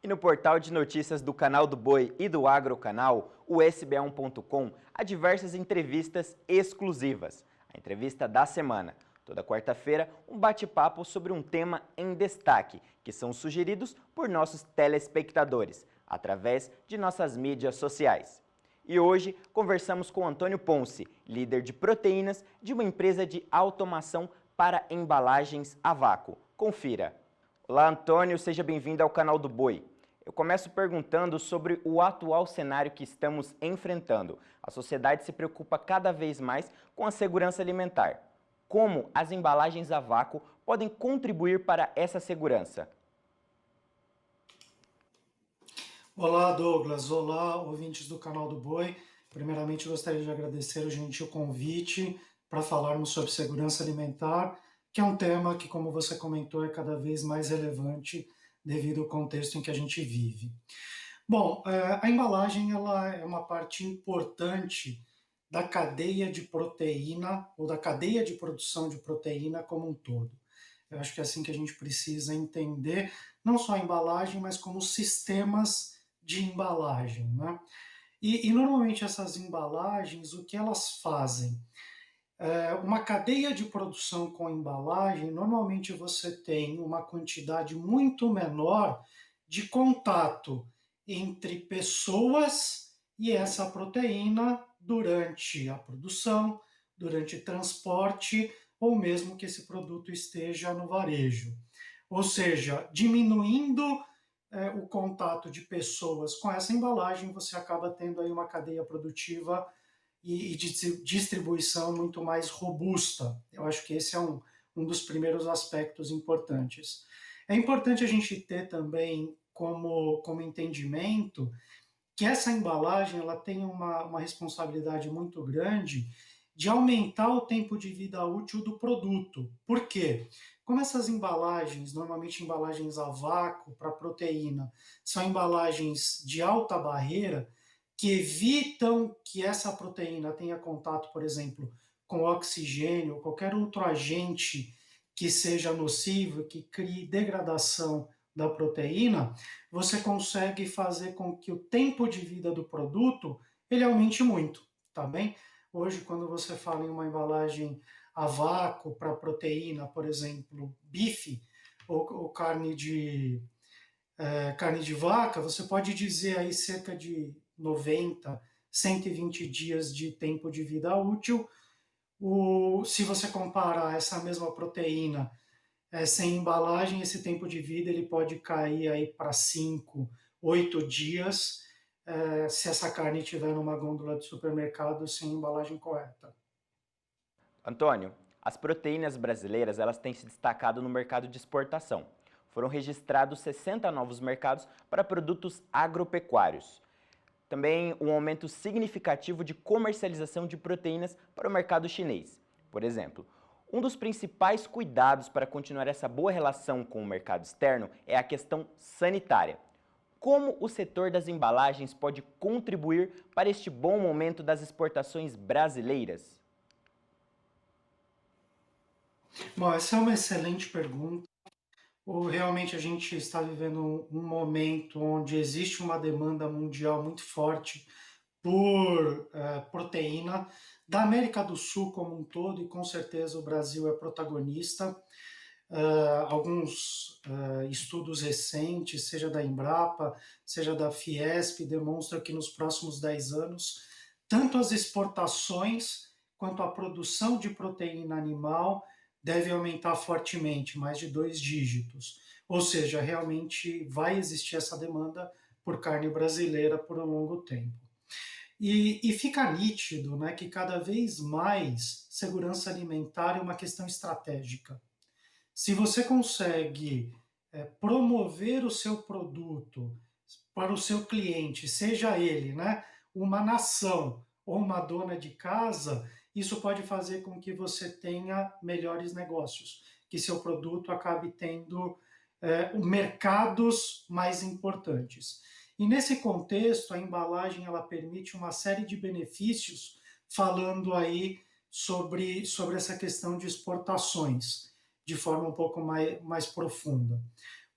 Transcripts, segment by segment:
E no portal de notícias do Canal do Boi e do Agrocanal, o SBA1.com, há diversas entrevistas exclusivas. A entrevista da semana. Toda quarta-feira, um bate-papo sobre um tema em destaque, que são sugeridos por nossos telespectadores, através de nossas mídias sociais. E hoje conversamos com Antônio Ponce, líder de proteínas de uma empresa de automação para embalagens a vácuo. Confira. Olá, Antônio, seja bem-vindo ao Canal do Boi. Eu começo perguntando sobre o atual cenário que estamos enfrentando. A sociedade se preocupa cada vez mais com a segurança alimentar. Como as embalagens a vácuo podem contribuir para essa segurança? Olá, Douglas. Olá, ouvintes do Canal do Boi. Primeiramente, gostaria de agradecer o gentil convite para falarmos sobre segurança alimentar, que é um tema que, como você comentou, é cada vez mais relevante devido ao contexto em que a gente vive. Bom, a embalagem ela é uma parte importante da cadeia de proteína ou da cadeia de produção de proteína como um todo. Eu acho que é assim que a gente precisa entender não só a embalagem, mas como sistemas de embalagem, né? E normalmente essas embalagens, o que elas fazem? Uma cadeia de produção com embalagem, normalmente você tem uma quantidade muito menor de contato entre pessoas e essa proteína durante a produção, durante transporte ou mesmo que esse produto esteja no varejo. Ou seja, diminuindo o contato de pessoas com essa embalagem, você acaba tendo aí uma cadeia produtiva e de distribuição muito mais robusta. Eu acho que esse é um dos primeiros aspectos importantes. É importante a gente ter também como entendimento que essa embalagem ela tem uma responsabilidade muito grande de aumentar o tempo de vida útil do produto. Por quê? Como essas embalagens, normalmente embalagens a vácuo para proteína, são embalagens de alta barreira, que evitam que essa proteína tenha contato, por exemplo, com oxigênio ou qualquer outro agente que seja nocivo, que crie degradação da proteína, você consegue fazer com que o tempo de vida do produto ele aumente muito, tá bem? Hoje, quando você fala em uma embalagem a vácuo para proteína, por exemplo, bife ou carne de vaca, você pode dizer aí cerca de 90, 120 dias de tempo de vida útil. Se você comparar essa mesma proteína sem embalagem, esse tempo de vida ele pode cair aí para 5, 8 dias, se essa carne estiver numa gôndola de supermercado sem embalagem correta. Antônio, as proteínas brasileiras elas têm se destacado no mercado de exportação. Foram registrados 60 novos mercados para produtos agropecuários. Também um aumento significativo de comercialização de proteínas para o mercado chinês. Por exemplo, um dos principais cuidados para continuar essa boa relação com o mercado externo é a questão sanitária. Como o setor das embalagens pode contribuir para este bom momento das exportações brasileiras? Bom, essa é uma excelente pergunta. Realmente a gente está vivendo um momento onde existe uma demanda mundial muito forte por proteína da América do Sul como um todo, e com certeza o Brasil é protagonista. Alguns estudos recentes, seja da Embrapa, seja da Fiesp, demonstram que nos próximos 10 anos, tanto as exportações quanto a produção de proteína animal deve aumentar fortemente, mais de 2 dígitos. Ou seja, realmente vai existir essa demanda por carne brasileira por um longo tempo. E fica nítido, né, que cada vez mais segurança alimentar é uma questão estratégica. Se você consegue promover o seu produto para o seu cliente, seja ele, né, uma nação ou uma dona de casa, isso pode fazer com que você tenha melhores negócios, que seu produto acabe tendo mercados mais importantes. E nesse contexto, a embalagem ela permite uma série de benefícios, falando aí sobre essa questão de exportações, de forma um pouco mais profunda.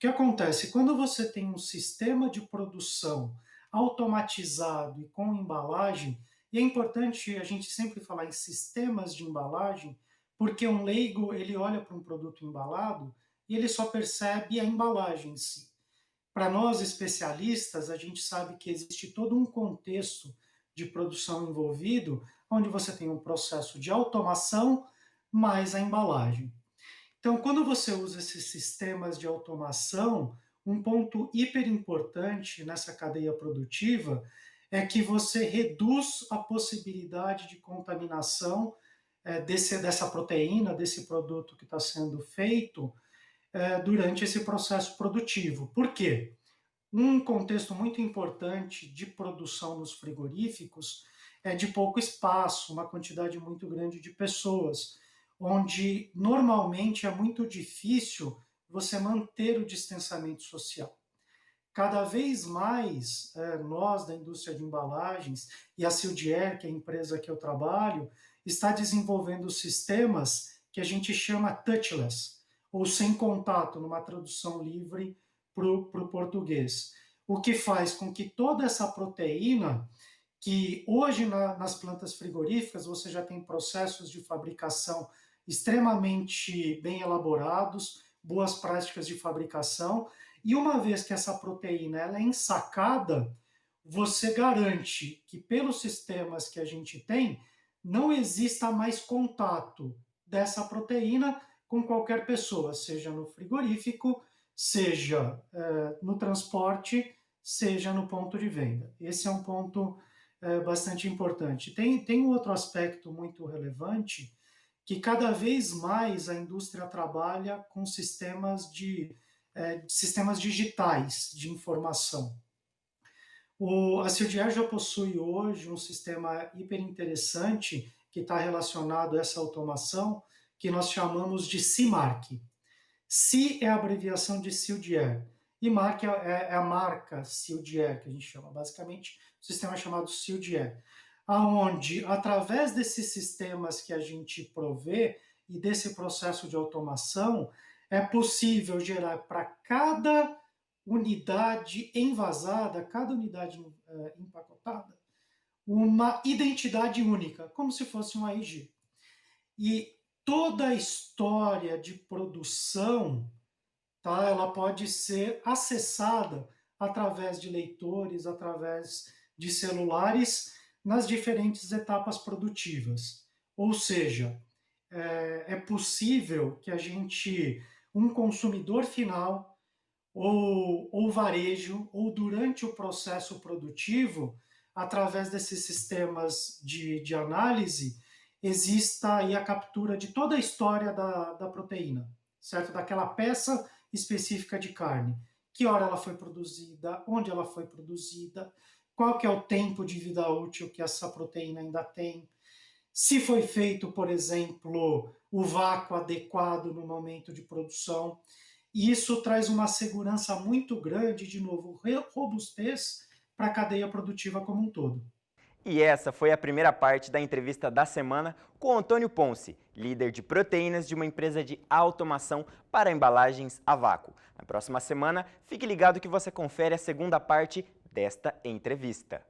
que acontece? Quando você tem um sistema de produção automatizado e com embalagem, e é importante a gente sempre falar em sistemas de embalagem, porque um leigo ele olha para um produto embalado e ele só percebe a embalagem em si. Para nós especialistas, a gente sabe que existe todo um contexto de produção envolvido, onde você tem um processo de automação mais a embalagem. Então, quando você usa esses sistemas de automação, um ponto hiper importante nessa cadeia produtiva é que você reduz a possibilidade de contaminação dessa proteína, desse produto que está sendo feito durante esse processo produtivo. Por quê? Um contexto muito importante de produção nos frigoríficos é de pouco espaço, uma quantidade muito grande de pessoas, onde normalmente é muito difícil você manter o distanciamento social. Cada vez mais, nós da indústria de embalagens e a Sildier, que é a empresa que eu trabalho, está desenvolvendo sistemas que a gente chama touchless, ou sem contato, numa tradução livre para o português. O que faz com que toda essa proteína, que hoje nas plantas frigoríficas você já tem processos de fabricação extremamente bem elaborados, boas práticas de fabricação, e uma vez que essa proteína ela é ensacada, você garante que pelos sistemas que a gente tem, não exista mais contato dessa proteína com qualquer pessoa, seja no frigorífico, seja no transporte, seja no ponto de venda. Esse é um ponto bastante importante. Tem um outro aspecto muito relevante, que cada vez mais a indústria trabalha com sistemas digitais de informação. A Sildier já possui hoje um sistema hiper interessante que está relacionado a essa automação, que nós chamamos de CIMARC. CI é a abreviação de Sildier, e MARC é a marca Sildier, que a gente chama. Basicamente, o sistema é chamado Sildier, aonde, através desses sistemas que a gente provê e desse processo de automação, é possível gerar para cada unidade envasada, cada unidade empacotada, uma identidade única, como se fosse um RG. E toda a história de produção, tá, ela pode ser acessada através de leitores, através de celulares, nas diferentes etapas produtivas. Ou seja, é possível que um consumidor final, ou varejo, ou durante o processo produtivo, através desses sistemas de análise, exista aí a captura de toda a história da proteína, certo? Daquela peça específica de carne. Que hora ela foi produzida, onde ela foi produzida, qual que é o tempo de vida útil que essa proteína ainda tem, se foi feito, por exemplo, o vácuo adequado no momento de produção. E isso traz uma segurança muito grande, de novo, robustez para a cadeia produtiva como um todo. E essa foi a primeira parte da entrevista da semana com Antônio Ponce, líder de proteínas de uma empresa de automação para embalagens a vácuo. Na próxima semana, fique ligado que você confere a segunda parte desta entrevista.